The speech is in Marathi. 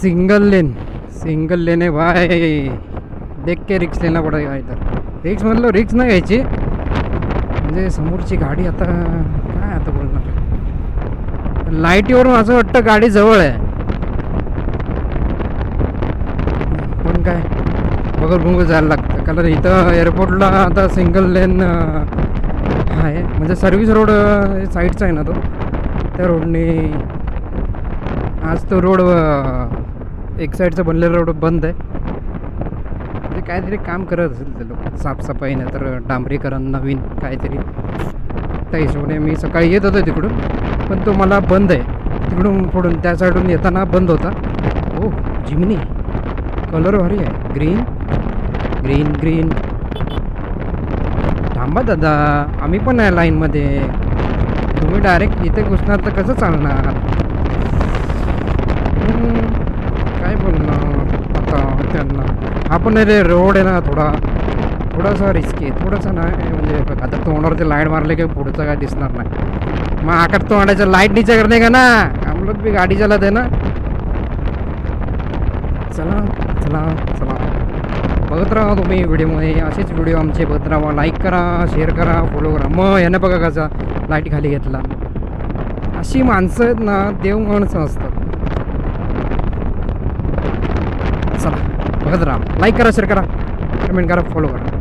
सिंगल लेन है भाई. देख के रिक्स लेना पडेगा इधर. रिक्स म्हणलं रिक्स नाही घ्यायची, म्हणजे समोरची गाडी आता काय आता बोलणार. लाईटीवरून असं वाटतं गाडी जवळ आहे, पण काय बघत बघत जायला लागतं. कारण इथं एअरपोर्टला आता सिंगल लेन आहे, म्हणजे सर्व्हिस रोड साईडचा आहे ना तो, त्या रोडने. आज तो रोड एक साईडचा बनलेला रोड बंद आहे. म्हणजे काहीतरी काम करत असेल ते लोक, साफसफाई नाही तर डांबरीकरण नवीन काहीतरी. त्या हिशोबाने मी सकाळी येत होतो तिकडून, पण तो मला बंद आहे. तिकडून पुढून त्या साईडून येताना बंद होता. हो जिमनी कलर भारी आहे, ग्रीन ग्रीन ग्रीन. थांबा दादा, आम्ही पण आहे लाईनमध्ये. तुम्ही डायरेक्ट इथे घुसणार तर कसं चालणार. काय बोलणार आता त्यांना. हा पण रे रोड आहे ना थोडासा रिस्की आहे. थोडासा नाही म्हणजे बघ, आता तोंडावरती लाईट मारले की पुढचं काय दिसणार नाही. मग आकर तोंडाच्या लाईट नीचे करणे का ना, हम लोग भी गाडी चलत आहे ना. चला चला चला, बघत राहा तुम्ही व्हिडिओमध्ये. असेच व्हिडिओ आमचे बघत राहा. लाईक करा, शेअर करा, फॉलो करा. मग यानं बघा कसा लाईट खाली घेतला. अशी माणसं आहेत ना, देव माणसं असतात. चला बघत राहा, लाईक करा, शेअर करा, कमेंट करा, फॉलो करा.